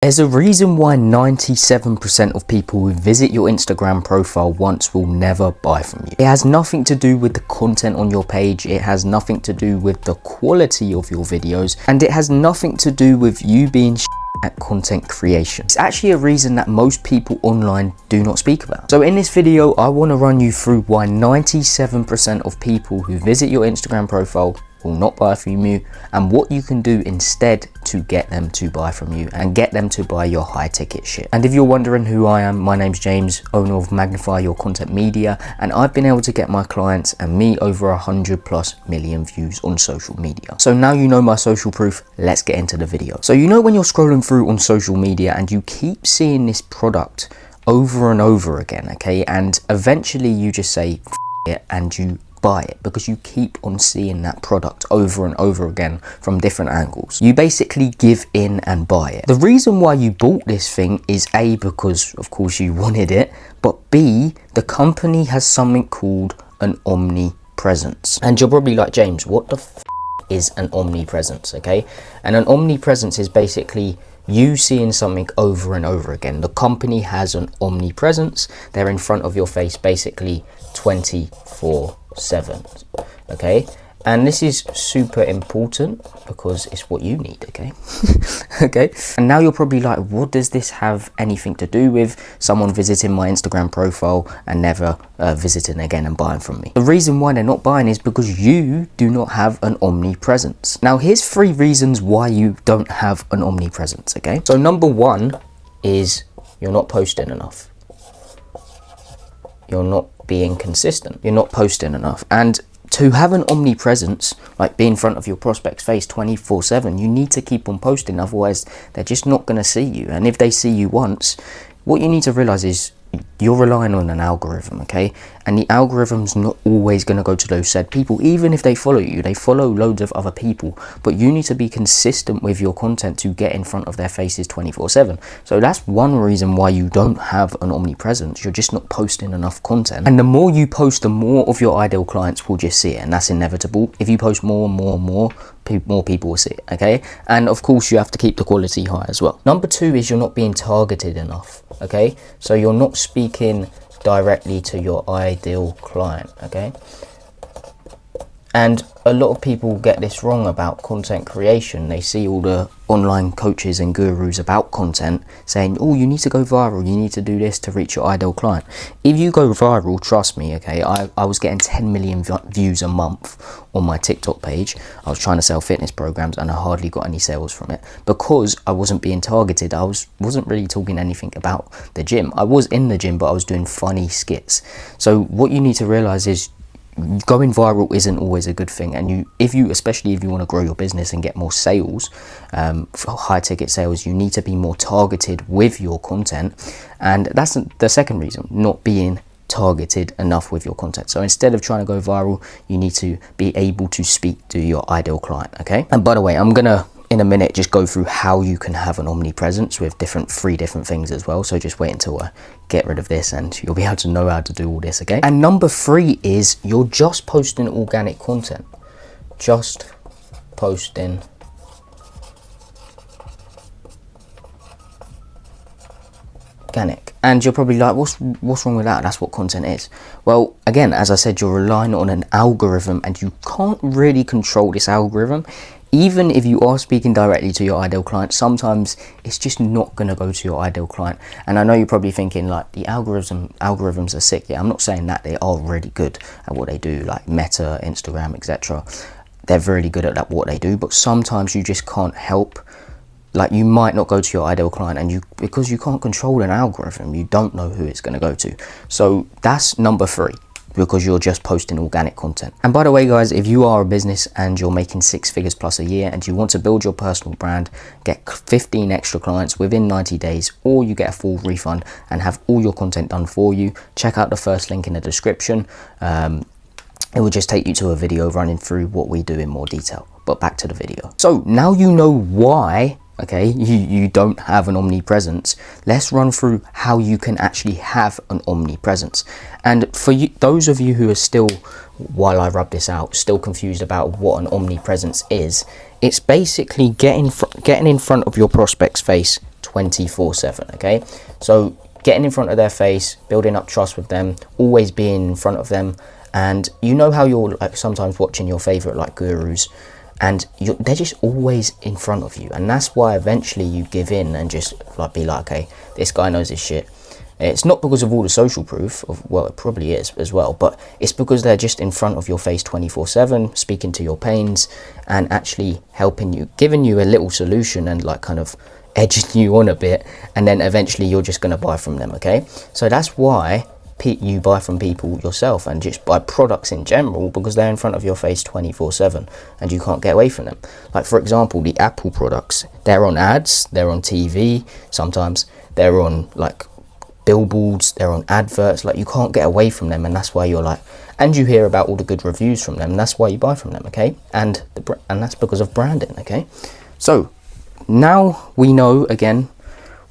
There's a reason why 97% of people who visit your Instagram profile once will never buy from you. It has nothing to do with the content on your page, it has nothing to do with the quality of your videos, and it has nothing to do with you being at content creation. It's actually a reason that most people online do not speak about. So in this video, I want to run you through why 97% of people who visit your Instagram profile will not buy from you, and what you can do instead to get them to buy from you and get them to buy your high ticket shit. And if you're wondering who I am, my name's James, owner of Magnify Your Content Media, and I've been able to get my clients and me over 100+ million views on social media. So now you know my social proof, let's get into the video. So you know when you're scrolling through on social media and you keep seeing this product over and over again, okay, and eventually you just say F it and you buy it because you keep on seeing that product over and over again from different angles. You basically give in and buy it. The reason why you bought this thing is A, because of course you wanted it, but B, the company has something called an omnipresence. And you're probably like, James, what the f is an omnipresence? Okay, and an omnipresence is basically you seeing something over and over again. The company has an omnipresence. They're in front of your face basically 24/7. Okay, and this is super important because it's what you need. Okay. Okay, and now you're probably like, what does this have anything to do with someone visiting my Instagram profile and never visiting again and buying from me? The reason why they're not buying is because you do not have an omnipresence. Now here's 3 reasons why you don't have an omnipresence. Okay, so number 1 is you're not posting enough. You're not being consistent. You're not posting enough. And to have an omnipresence, like be in front of your prospect's face 24/7, you need to keep on posting, otherwise they're just not going to see you. And if they see you once, what you need to realize is you're relying on an algorithm, okay? And the algorithm's not always going to go to those said people. Even if they follow you, they follow loads of other people, but you need to be consistent with your content to get in front of their faces 24/7. So that's one reason why you don't have an omnipresence. You're just not posting enough content. And the more you post, the more of your ideal clients will just see it, and that's inevitable. If you post more and more and more people will see it, okay? And of course you have to keep the quality high as well. Number 2 is you're not being targeted enough, okay? So you're not speaking directly to your ideal client, okay? And a lot of people get this wrong about content creation. They see all the online coaches and gurus about content saying, oh, you need to go viral, you need to do this to reach your ideal client. If you go viral, trust me, okay, I was getting 10 million views a month on my TikTok page. I was trying to sell fitness programs and I hardly got any sales from it because I wasn't being targeted. I wasn't really talking anything about the gym. I was in the gym, but I was doing funny skits. So what you need to realize is going viral isn't always a good thing, and especially if you want to grow your business and get more sales, for high ticket sales, you need to be more targeted with your content. And that's the second reason, not being targeted enough with your content. So instead of trying to go viral, you need to be able to speak to your ideal client, okay? And by the way, I'm gonna in a minute just go through how you can have an omnipresence with 3 different things as well. So just wait until I get rid of this and you'll be able to know how to do all this, okay? And number 3 is you're just posting organic content. Just posting organic. And you're probably like, what's wrong with that? That's what content is. Well, again, as I said, you're relying on an algorithm and you can't really control this algorithm. Even if you are speaking directly to your ideal client, sometimes it's just not going to go to your ideal client. And I know you're probably thinking like the algorithms are sick. Yeah, I'm not saying that. They are really good at what they do, like Meta, Instagram, etc. They're really good at what they do, but sometimes you just can't help. Like you might not go to your ideal client, and because you can't control an algorithm, you don't know who it's going to go to. So that's number 3. Because you're just posting organic content. And by the way, guys, if you are a business and you're making 6 figures plus a year and you want to build your personal brand, get 15 extra clients within 90 days, or you get a full refund and have all your content done for you, check out the first link in the description. It will just take you to a video running through what we do in more detail. But back to the video. So now you know why, okay, you don't have an omnipresence. Let's run through how you can actually have an omnipresence. And for you, those of you who are still, while I rub this out, still confused about what an omnipresence is, it's basically getting in front of your prospect's face 24/7. Okay, so getting in front of their face, building up trust with them, always being in front of them. And you know how you're like sometimes watching your favorite like gurus, and they're just always in front of you, and that's why eventually you give in and just like be like, okay, this guy knows his shit. It's not because of all the social proof of, well, it probably is as well, but it's because they're just in front of your face 24/7, speaking to your pains and actually helping you, giving you a little solution and like kind of edging you on a bit, and then eventually you're just going to buy from them. Okay, so that's why you buy from people yourself and just buy products in general, because they're in front of your face 24/7 and you can't get away from them. Like for example, the Apple products, they're on ads, they're on TV, sometimes they're on like billboards, they're on adverts, like you can't get away from them, and that's why you're like, and you hear about all the good reviews from them, and that's why you buy from them. Okay, and that's because of branding. Okay, so now we know again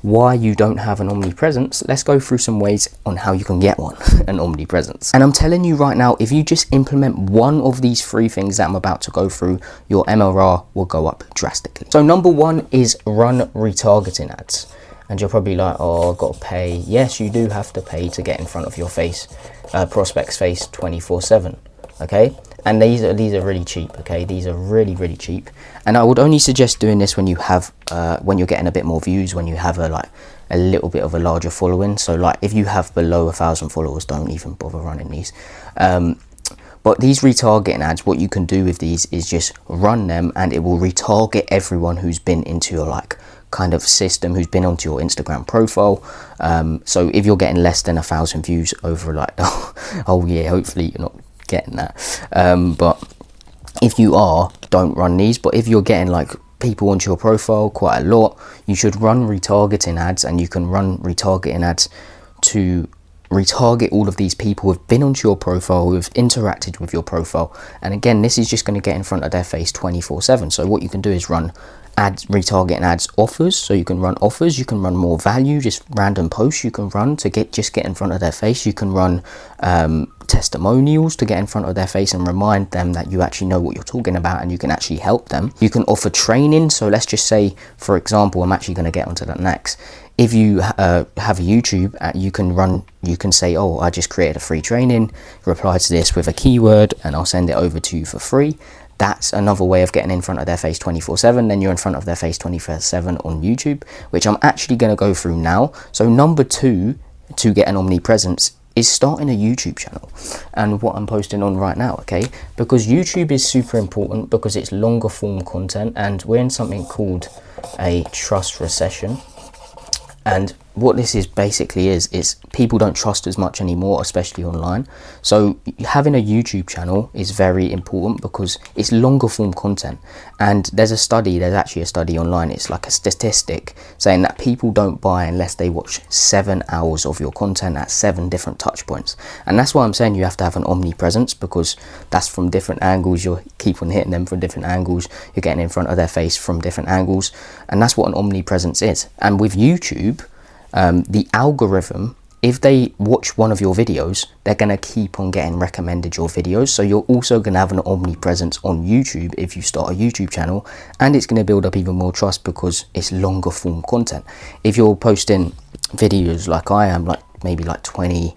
why you don't have an omnipresence. Let's go through some ways on how you can get one, an omnipresence. And I'm telling you right now, if you just implement one of these 3 things that I'm about to go through, your MRR will go up drastically. So number 1 is run retargeting ads. And you're probably like, oh, I've got to pay. Yes, you do have to pay to get in front of your face, prospect's face 24/7. Okay, and these are really cheap. Okay, these are really cheap, and I would only suggest doing this when you have when you're getting a bit more views, when you have a little bit of a larger following. So like if you have below 1,000 followers, don't even bother running these. But these retargeting ads, what you can do with these is just run them, and it will retarget everyone who's been into your like kind of system, who's been onto your Instagram profile. So if you're getting less than 1,000 views over like oh yeah, hopefully you're not getting that, but if you are, don't run these. But if you're getting like people onto your profile quite a lot, you should run retargeting ads, and you can run retargeting ads to retarget all of these people who've been onto your profile, who've interacted with your profile. And again, this is just going to get in front of their face 24/7. So what you can do is run ads, retargeting ads, offers. So you can run offers, you can run more value, just random posts you can run to get in front of their face. You can run testimonials to get in front of their face and remind them that you actually know what you're talking about and you can actually help them. You can offer training. So let's just say, for example, I'm actually going to get onto that next. If you have a YouTube, you can say, oh, I just created a free training, reply to this with a keyword and I'll send it over to you for free. That's another way of getting in front of their face 24/7. Then you're in front of their face 24/7 on YouTube, which I'm actually going to go through now. So number 2 to get an omnipresence is starting a YouTube channel, and what I'm posting on right now, okay? Because YouTube is super important because it's longer form content, and we're in something called a trust recession. And what this is basically is people don't trust as much anymore, especially online. So having a YouTube channel is very important because it's longer form content. And there's actually a study online, it's like a statistic saying that people don't buy unless they watch 7 hours of your content at 7 different touch points. And that's why I'm saying you have to have an omnipresence, because that's from different angles. You'll keep on hitting them from different angles. You're getting in front of their face from different angles. And that's what an omnipresence is. And with YouTube, the algorithm, if they watch one of your videos, they're going to keep on getting recommended your videos. So you're also going to have an omnipresence on YouTube if you start a YouTube channel, and it's going to build up even more trust because it's longer form content. If you're posting videos like I am, like maybe like 20,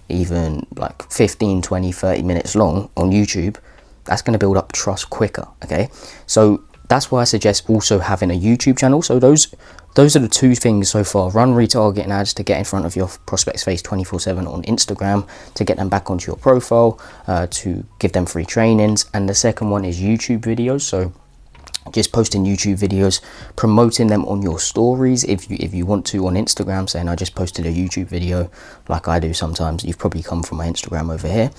even like 15, 20, 30 minutes long on YouTube, that's going to build up trust quicker. Okay, so that's why I suggest also having a YouTube channel. So those are the 2 things so far. Run retargeting ads to get in front of your prospect's face 24/7 on Instagram, to get them back onto your profile, to give them free trainings. And the second one is YouTube videos. So just posting YouTube videos, promoting them on your stories if you want to on Instagram, saying I just posted a YouTube video like I do sometimes. You've probably come from my Instagram over here.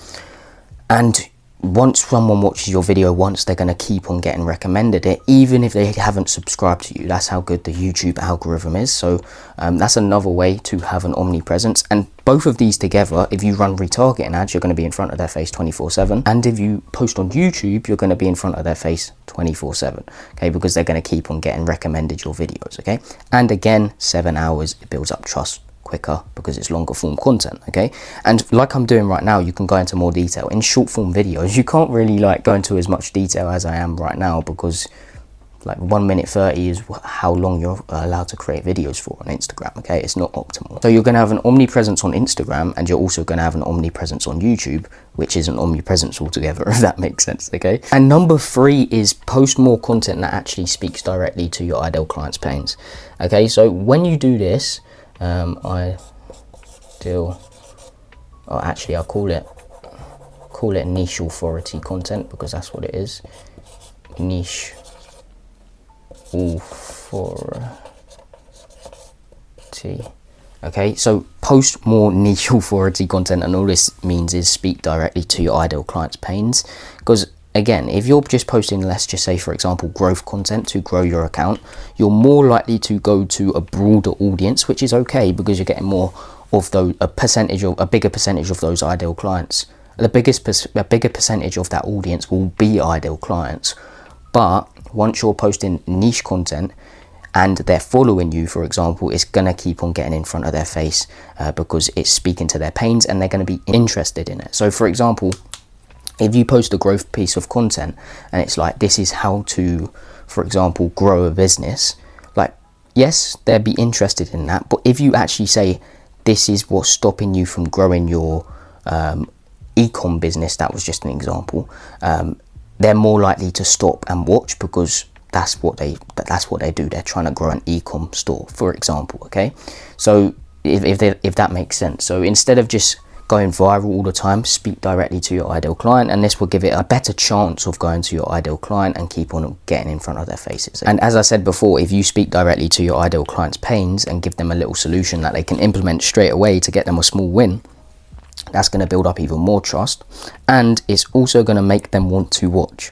And once someone watches your video once, they're going to keep on getting recommended it, even if they haven't subscribed to you. That's how good the YouTube algorithm is. So that's another way to have an omnipresence. And both of these together, if you run retargeting ads, you're going to be in front of their face 24/7. And if you post on YouTube, you're going to be in front of their face 24/7. Okay, because they're going to keep on getting recommended your videos. Okay, and again, 7 hours, it builds up trust quicker because it's longer form content. Okay, and like I'm doing right now, you can go into more detail in short form videos. You can't really like go into as much detail as I am right now because like 1 minute 30 is how long you're allowed to create videos for on Instagram. Okay, it's not optimal. So you're going to have an omnipresence on Instagram, and you're also going to have an omnipresence on YouTube, which is an omnipresence altogether, if that makes sense. Okay, and number 3 is post more content that actually speaks directly to your ideal clients' pains. Okay, so when you do this, I'll call it niche authority content, because that's what it is. Niche authority. Okay, so post more niche authority content, and all this means is speak directly to your ideal clients' pains. Because again, if you're just posting, let's just say for example, growth content to grow your account, you're more likely to go to a broader audience, which is okay, because you're getting more of those, a bigger percentage of those ideal clients. A bigger percentage of that audience will be ideal clients. But once you're posting niche content and they're following you, for example, it's going to keep on getting in front of their face because it's speaking to their pains, and they're going to be interested in it. So for example, if you post a growth piece of content and it's like, this is how to, for example, grow a business, like, yes, they'd be interested in that. But if you actually say, this is what's stopping you from growing your e-com business, that was just an example, they're more likely to stop and watch, because that's what they do. They're trying to grow an e-com store, for example. Okay, so if that makes sense. So instead of just going viral all the time, speak directly to your ideal client, and this will give it a better chance of going to your ideal client and keep on getting in front of their faces. And as I said before, if you speak directly to your ideal client's pains and give them a little solution that they can implement straight away to get them a small win, that's going to build up even more trust, and it's also going to make them want to watch,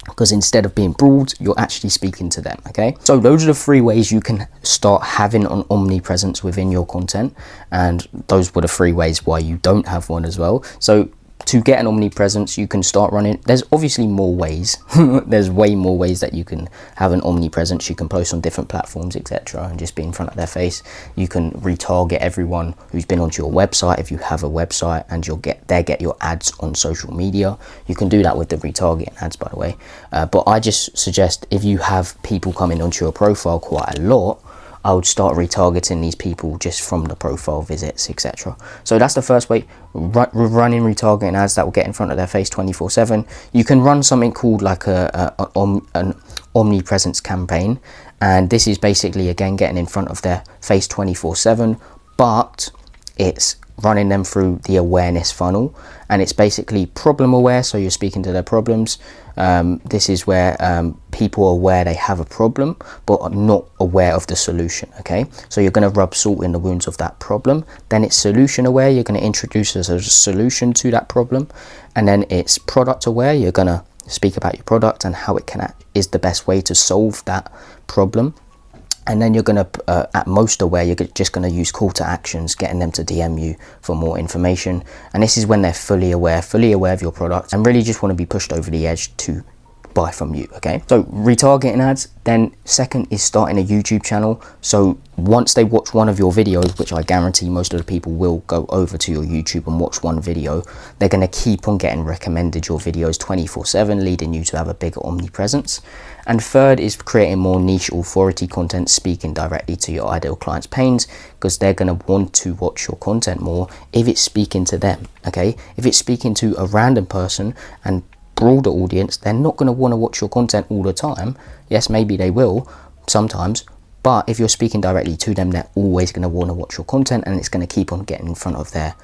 because instead of being broad, you're actually speaking to them. Okay, so those are the 3 ways you can start having an omnipresence within your content, and those were the 3 ways why you don't have one as well. So to get an omnipresence, you can start running. There's obviously more ways. There's way more ways that you can have an omnipresence. You can post on different platforms, etc., and just be in front of their face. You can retarget everyone who's been onto your website if you have a website, and you'll get your ads on social media. You can do that with the retargeting ads, by the way. But I just suggest, if you have people coming onto your profile quite a lot, I would start retargeting these people just from the profile visits, etc. So that's the first way, running retargeting ads that will get in front of their face 24/7. You can run something called like an omnipresence campaign, and this is basically, again, getting in front of their face 24/7, but it's running them through the awareness funnel, and it's basically problem aware. So you're speaking to their problems. This is where people are aware they have a problem but are not aware of the solution. Okay, so you're going to rub salt in the wounds of that problem. Then it's solution aware. You're going to introduce as a solution to that problem. And then it's product aware. You're going to speak about your product and how it is the best way to solve that problem. And then you're going to, at most aware, you're just going to use call to actions, getting them to DM you for more information. And this is when they're fully aware of your product, and really just want to be pushed over the edge to buy from you. Okay, so retargeting ads. Then second is starting a YouTube channel. So once they watch one of your videos, which I guarantee most of the people will go over to your YouTube and watch one video, they're going to keep on getting recommended your videos 24/7, leading you to have a bigger omnipresence. And third is creating more niche authority content, speaking directly to your ideal clients' pains, because they're going to want to watch your content more if it's speaking to them. Okay, if it's speaking to a random person and broader audience, they're not going to want to watch your content all the time. Yes, maybe they will sometimes, but if you're speaking directly to them, they're always going to want to watch your content, and it's going to keep on getting in front of their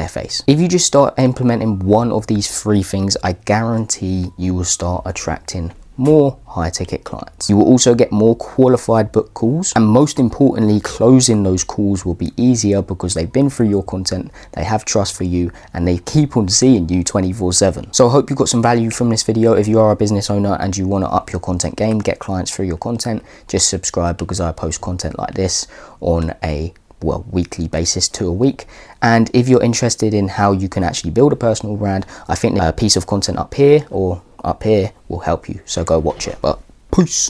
face. If you just start implementing one of these 3 things, I guarantee you will start attracting more high ticket clients. You will also get more qualified book calls, and most importantly, closing those calls will be easier because they've been through your content, they have trust for you, and they keep on seeing you 24/7. So I hope you got some value from this video. If you are a business owner and you want to up your content game, get clients through your content, just subscribe, because I post content like this on a weekly basis to a week. And if you're interested in how you can actually build a personal brand, I think a piece of content up here will help you, so go watch it. But peace.